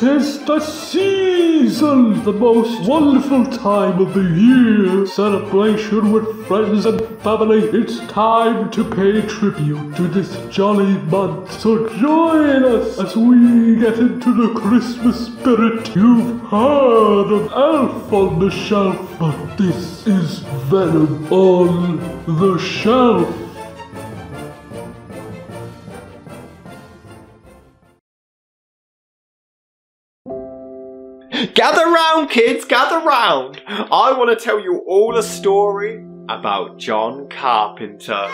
'Tis the season, the most wonderful time of the year. Celebration with friends and family. It's time to pay tribute to this jolly month. So join us as we get into the Christmas spirit. You've heard of Elf on the Shelf, but this is Venom on the Shelf. Gather round, kids, gather round. I want to tell you all a story about John Carpenter.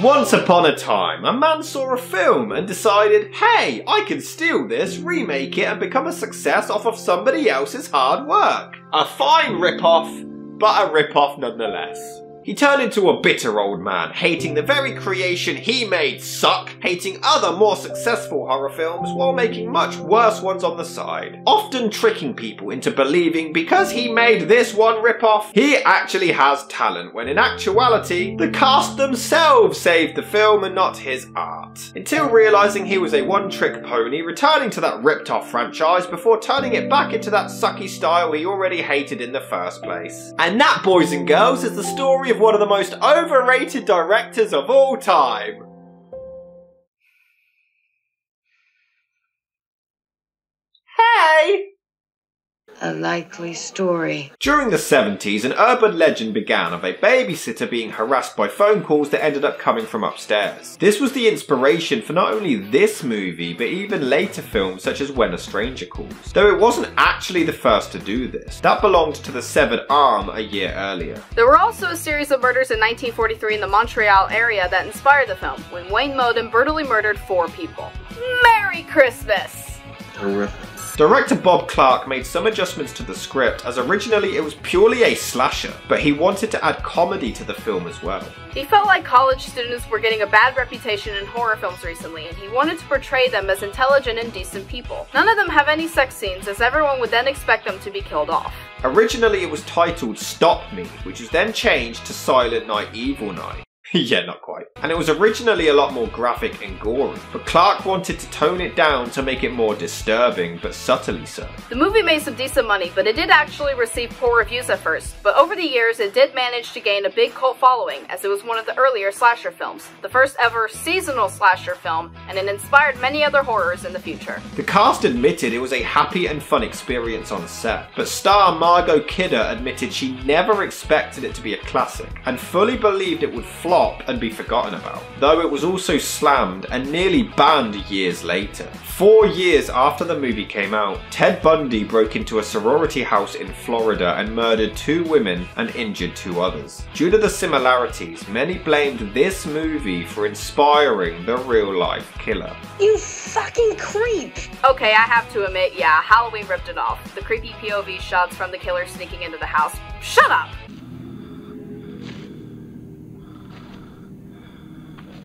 Once upon a time, a man saw a film and decided, hey, I can steal this, remake it and become a success off of somebody else's hard work. A fine rip-off, but a rip-off nonetheless. He turned into a bitter old man, hating the very creation he made suck, hating other more successful horror films while making much worse ones on the side. Often tricking people into believing because he made this one rip-off, he actually has talent, when in actuality, the cast themselves saved the film and not his art. Until realising he was a one-trick pony, returning to that ripped-off franchise before turning it back into that sucky style he already hated in the first place. And that, boys and girls, is the story of one of the most overrated directors of all time. Hey! A likely story. During the 70s, an urban legend began of a babysitter being harassed by phone calls that ended up coming from upstairs. This was the inspiration for not only this movie, but even later films such as When a Stranger Calls. Though it wasn't actually the first to do this. That belonged to The Severed Arm a year earlier. There were also a series of murders in 1943 in the Montreal area that inspired the film, when Wayne Moden brutally murdered 4 people. Merry Christmas! Horrific. Director Bob Clark made some adjustments to the script, as originally it was purely a slasher, but he wanted to add comedy to the film as well. He felt like college students were getting a bad reputation in horror films recently, and he wanted to portray them as intelligent and decent people. None of them have any sex scenes, as everyone would then expect them to be killed off. Originally it was titled Stop Me, which was then changed to Silent Night Evil Night. Yeah, not quite. And it was originally a lot more graphic and gory, but Clark wanted to tone it down to make it more disturbing, but subtly so. The movie made some decent money, but it did actually receive poor reviews at first. But over the years, it did manage to gain a big cult following, as it was one of the earlier slasher films, the first ever seasonal slasher film, and it inspired many other horrors in the future. The cast admitted it was a happy and fun experience on set, but star Margot Kidder admitted she never expected it to be a classic, and fully believed it would flop and be forgotten about, though it was also slammed and nearly banned years later. 4 years after the movie came out, Ted Bundy broke into a sorority house in Florida and murdered 2 women and injured 2 others. Due to the similarities, many blamed this movie for inspiring the real-life killer. You fucking creep! Okay, I have to admit, yeah, Halloween ripped it off. The creepy POV shots from the killer sneaking into the house. Shut up!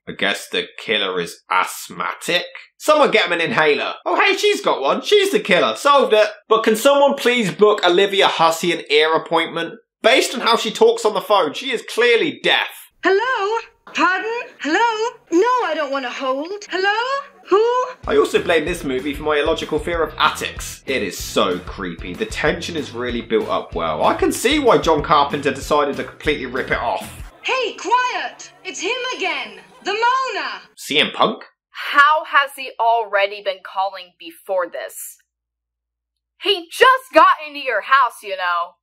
I guess the killer is asthmatic? Someone get him an inhaler. Oh hey, she's got one. She's the killer. Solved it. But can someone please book Olivia Hussey an ear appointment? Based on how she talks on the phone, she is clearly deaf. Hello? Pardon? Hello? No, I don't want to hold. Hello? Who? I also blame this movie for my illogical fear of attics. It is so creepy. The tension is really built up well. I can see why John Carpenter decided to completely rip it off. Hey, quiet! It's him again! The Mona! CM Punk? How has he already been calling before this? He just got into your house, you know.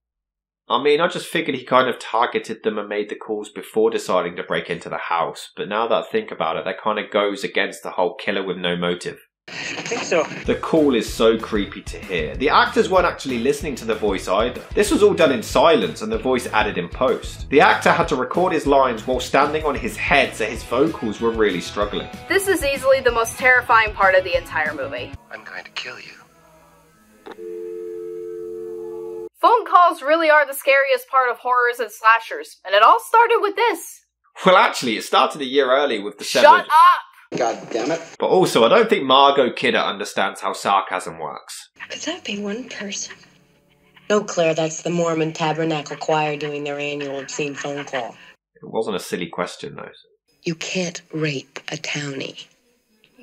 I mean, I just figured he kind of targeted them and made the calls before deciding to break into the house. But now that I think about it, that kind of goes against the whole killer with no motive. I think so. The call is so creepy to hear. The actors weren't actually listening to the voice either. This was all done in silence and the voice added in post. The actor had to record his lines while standing on his head, so his vocals were really struggling. This is easily the most terrifying part of the entire movie. I'm going to kill you. Phone calls really are the scariest part of horrors and slashers, and it all started with this. Well, actually, it started a year early with the Shut up! God damn it. But also, I don't think Margot Kidder understands how sarcasm works. Could that be one person? No, Claire, that's the Mormon Tabernacle Choir doing their annual obscene phone call. It wasn't a silly question, though. You can't rape a townie.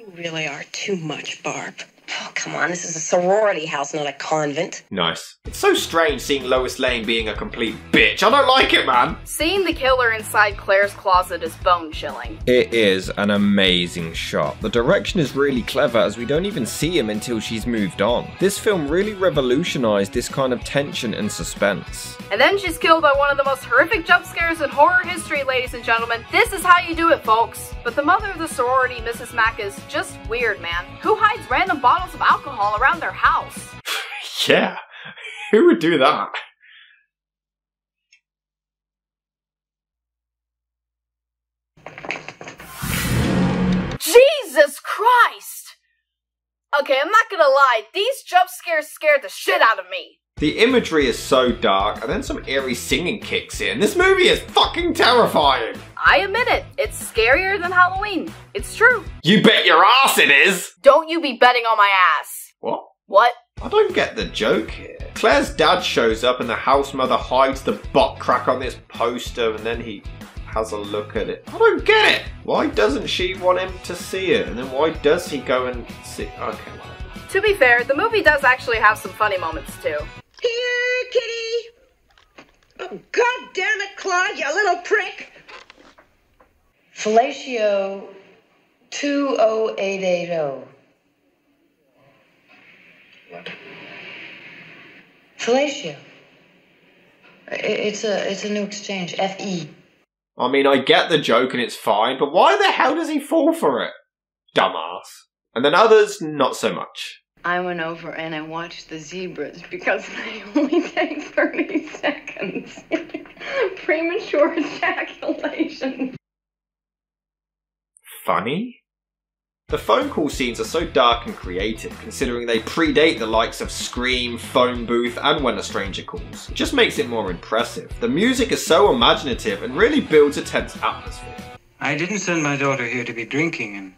You really are too much, Barb. Oh, come on, this is a sorority house, not a convent. Nice. It's so strange seeing Lois Lane being a complete bitch. I don't like it, man. Seeing the killer inside Claire's closet is bone-chilling. It is an amazing shot. The direction is really clever as we don't even see him until she's moved on. This film really revolutionized this kind of tension and suspense. And then she's killed by one of the most horrific jump scares in horror history, ladies and gentlemen. This is how you do it, folks. But the mother of the sorority, Mrs. Mack, is just weird, man. Who hides random bottles of alcohol around their house? Yeah, who would do that? Jesus Christ! Okay, I'm not gonna lie, these jump scares scared the shit out of me. The imagery is so dark, and then some eerie singing kicks in. This movie is fucking terrifying! I admit it, it's scarier than Halloween. It's true. You bet your ass it is! Don't you be betting on my ass. What? What? I don't get the joke here. Claire's dad shows up and the house mother hides the butt crack on this poster and then he has a look at it. I don't get it! Why doesn't she want him to see it? And then why does he go and see... Okay, whatever. To be fair, the movie does actually have some funny moments too. Here, kitty! Oh, God damn it, Claude, you little prick! Fellatio 20880. What? Fellatio. It's a new exchange. FE. I mean, I get the joke and it's fine, but why the hell does he fall for it? Dumbass. And then others, not so much. I went over and I watched the zebras because they only take 30 seconds. Premature ejaculation. Funny? The phone call scenes are so dark and creative, considering they predate the likes of Scream, Phone Booth, and When a Stranger Calls. It just makes it more impressive. The music is so imaginative and really builds a tense atmosphere. I didn't send my daughter here to be drinking and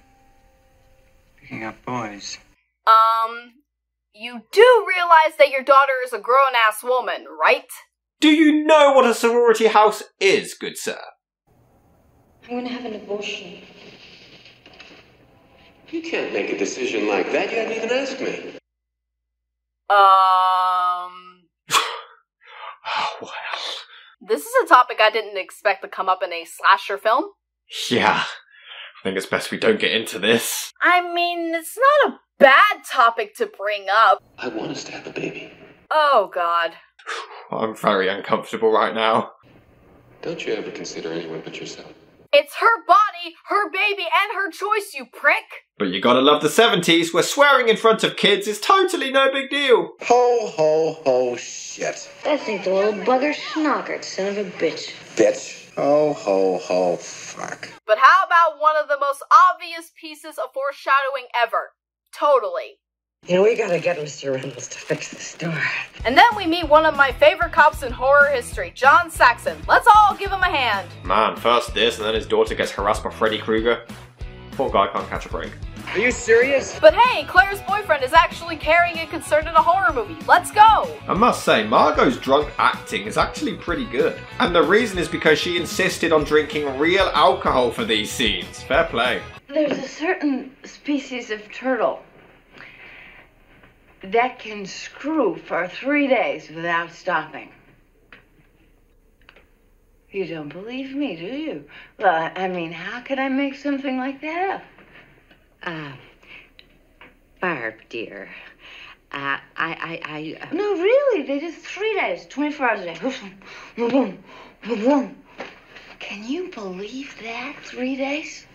picking up boys. You do realize that your daughter is a grown-ass woman, right? Do you know what a sorority house is, good sir? I'm gonna have an abortion. You can't make a decision like that. You haven't even asked me. Oh, wow. This is a topic I didn't expect to come up in a slasher film. Yeah, I think it's best we don't get into this. I mean, it's not a bad topic to bring up. I want us to have a baby. Oh, God. I'm very uncomfortable right now. Don't you ever consider anyone but yourself? It's her body, her baby, and her choice, you prick! But you gotta love the 70s, where swearing in front of kids is totally no big deal. Ho, ho, ho, shit. That ain't the little bugger schnockert, son of a bitch. Bitch. Ho, ho, ho, fuck. But how about one of the most obvious pieces of foreshadowing ever? Totally. You know, we gotta get Mr. Reynolds to fix this door. And then we meet one of my favorite cops in horror history, John Saxon. Let's all give him a hand. Man, first this, and then his daughter gets harassed by Freddy Krueger. Poor guy can't catch a break. Are you serious? But hey, Claire's boyfriend is actually carrying a concern in a horror movie. Let's go! I must say, Margot's drunk acting is actually pretty good. And the reason is because she insisted on drinking real alcohol for these scenes. Fair play. There's a certain species of turtle that can screw for 3 days without stopping. You don't believe me, do you? Well, I mean, how could I make something like that up? Barb, dear. No, really, they just 3 days, 24 hours a day. Can you believe that? 3 days?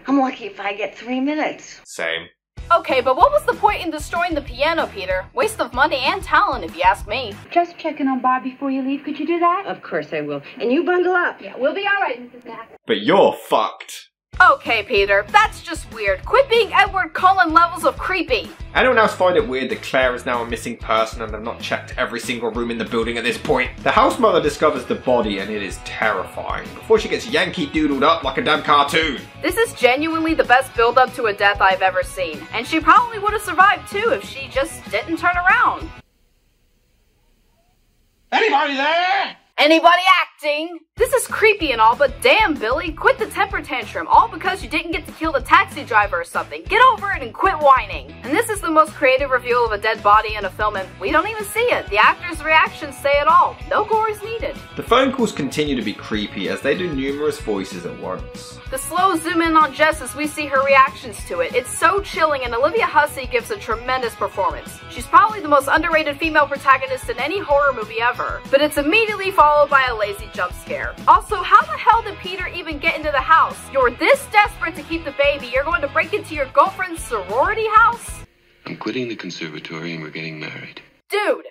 I'm lucky if I get 3 minutes. Same. Okay, but what was the point in destroying the piano, Peter? Waste of money and talent, if you ask me. Just checking on Bob before you leave. Could you do that? Of course I will. And you bundle up. Yeah, we'll be all right, Mrs. Mack. But you're fucked. Okay, Peter, that's just weird. Quit being Edward Cullen levels of creepy. Anyone else find it weird that Claire is now a missing person and they've not checked every single room in the building at this point? The house mother discovers the body and it is terrifying, before she gets Yankee doodled up like a damn cartoon. This is genuinely the best build-up to a death I've ever seen, and she probably would have survived too if she just didn't turn around. Anybody there? Anybody acting? This is creepy and all, but damn, Billy, quit the temper tantrum, all because you didn't get to kill the taxi driver or something. Get over it and quit whining. And this is the most creative reveal of a dead body in a film, and we don't even see it. The actors' reactions say it all. No gore is needed. The phone calls continue to be creepy as they do numerous voices at once. The slow zoom in on Jess as we see her reactions to it. It's so chilling, and Olivia Hussey gives a tremendous performance. She's probably the most underrated female protagonist in any horror movie ever, but it's immediately followed by a lazy jump scare. Also, how the hell did Peter even get into the house? You're this desperate to keep the baby, you're going to break into your girlfriend's sorority house? I'm quitting the conservatory and we're getting married. Dude,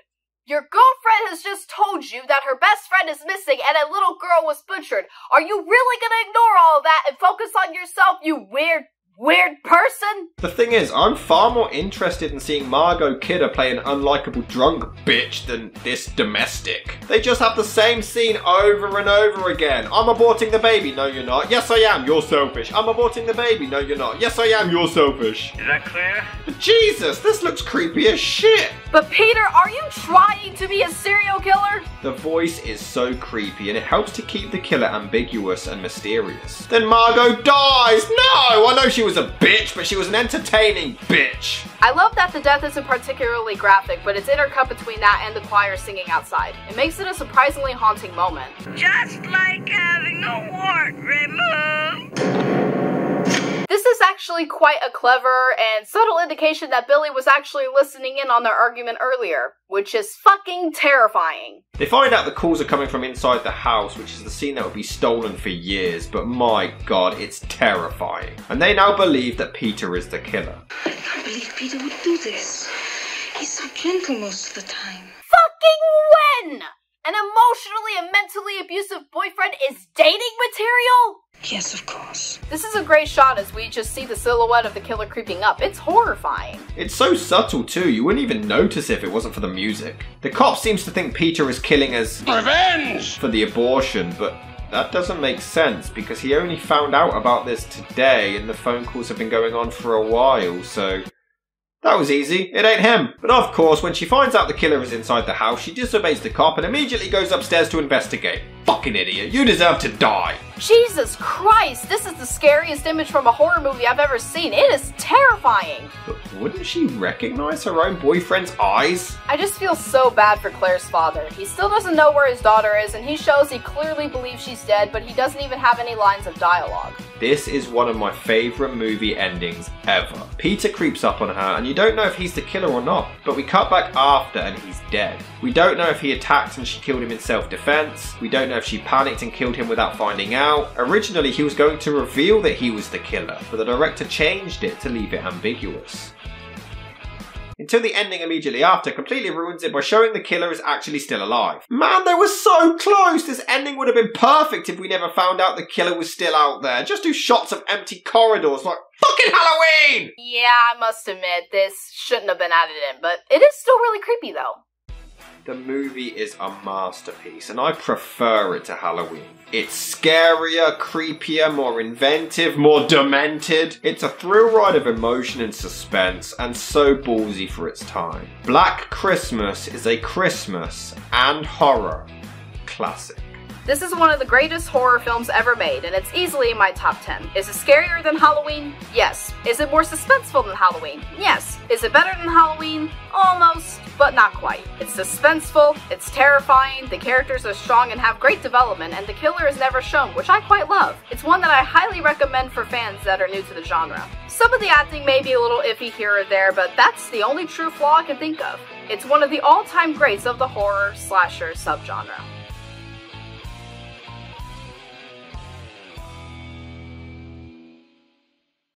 your girlfriend has just told you that her best friend is missing and a little girl was butchered. Are you really gonna ignore all of that and focus on yourself, you weird person? The thing is, I'm far more interested in seeing Margot Kidder play an unlikable drunk bitch than this domestic. They just have the same scene over and over again. I'm aborting the baby. No, you're not. Yes, I am. You're selfish. I'm aborting the baby. No, you're not. Yes, I am. You're selfish. Is that clear? But Jesus, this looks creepy as shit. But Peter, are you trying to be a serial killer? The voice is so creepy and it helps to keep the killer ambiguous and mysterious. Then Margot dies! No! I know she was a bitch, but she was an entertaining bitch. I love that the death isn't particularly graphic, but it's intercut between that and the choir singing outside. It makes it a surprisingly haunting moment. Just like having a wart removed. This is actually quite a clever and subtle indication that Billy was actually listening in on their argument earlier, which is fucking terrifying. They find out the calls are coming from inside the house, which is the scene that would be stolen for years, but my god, it's terrifying. And they now believe that Peter is the killer. I can't believe Peter would do this. He's so gentle most of the time. Fucking when? An emotionally and mentally abusive boyfriend is dating material? Yes, of course. This is a great shot as we just see the silhouette of the killer creeping up. It's horrifying. It's so subtle too, you wouldn't even notice if it wasn't for the music. The cop seems to think Peter is killing as revenge for the abortion, but that doesn't make sense because he only found out about this today and the phone calls have been going on for a while, so that was easy, it ain't him. But of course, when she finds out the killer is inside the house, she disobeys the cop and immediately goes upstairs to investigate. Fucking idiot, you deserve to die. Jesus Christ, this is the scariest image from a horror movie I've ever seen. It is terrifying. But wouldn't she recognize her own boyfriend's eyes? I just feel so bad for Claire's father. He still doesn't know where his daughter is, and he shows he clearly believes she's dead, but he doesn't even have any lines of dialogue. This is one of my favourite movie endings ever. Peter creeps up on her and you don't know if he's the killer or not, but we cut back after and he's dead. We don't know if he attacked and she killed him in self-defense. We don't know if she panicked and killed him without finding out. Originally he was going to reveal that he was the killer, but the director changed it to leave it ambiguous. Until the ending immediately after completely ruins it by showing the killer is actually still alive. Man, they were so close! This ending would have been perfect if we never found out the killer was still out there. Just do shots of empty corridors like fucking Halloween! Yeah, I must admit, this shouldn't have been added in, but it is still really creepy though. The movie is a masterpiece, and I prefer it to Halloween. It's scarier, creepier, more inventive, more demented. It's a thrill ride of emotion and suspense, and so ballsy for its time. Black Christmas is a Christmas and horror classic. This is one of the greatest horror films ever made, and it's easily in my top 10. Is it scarier than Halloween? Yes. Is it more suspenseful than Halloween? Yes. Is it better than Halloween? Almost, but not quite. It's suspenseful, it's terrifying, the characters are strong and have great development, and the killer is never shown, which I quite love. It's one that I highly recommend for fans that are new to the genre. Some of the acting may be a little iffy here or there, but that's the only true flaw I can think of. It's one of the all-time greats of the horror slasher subgenre.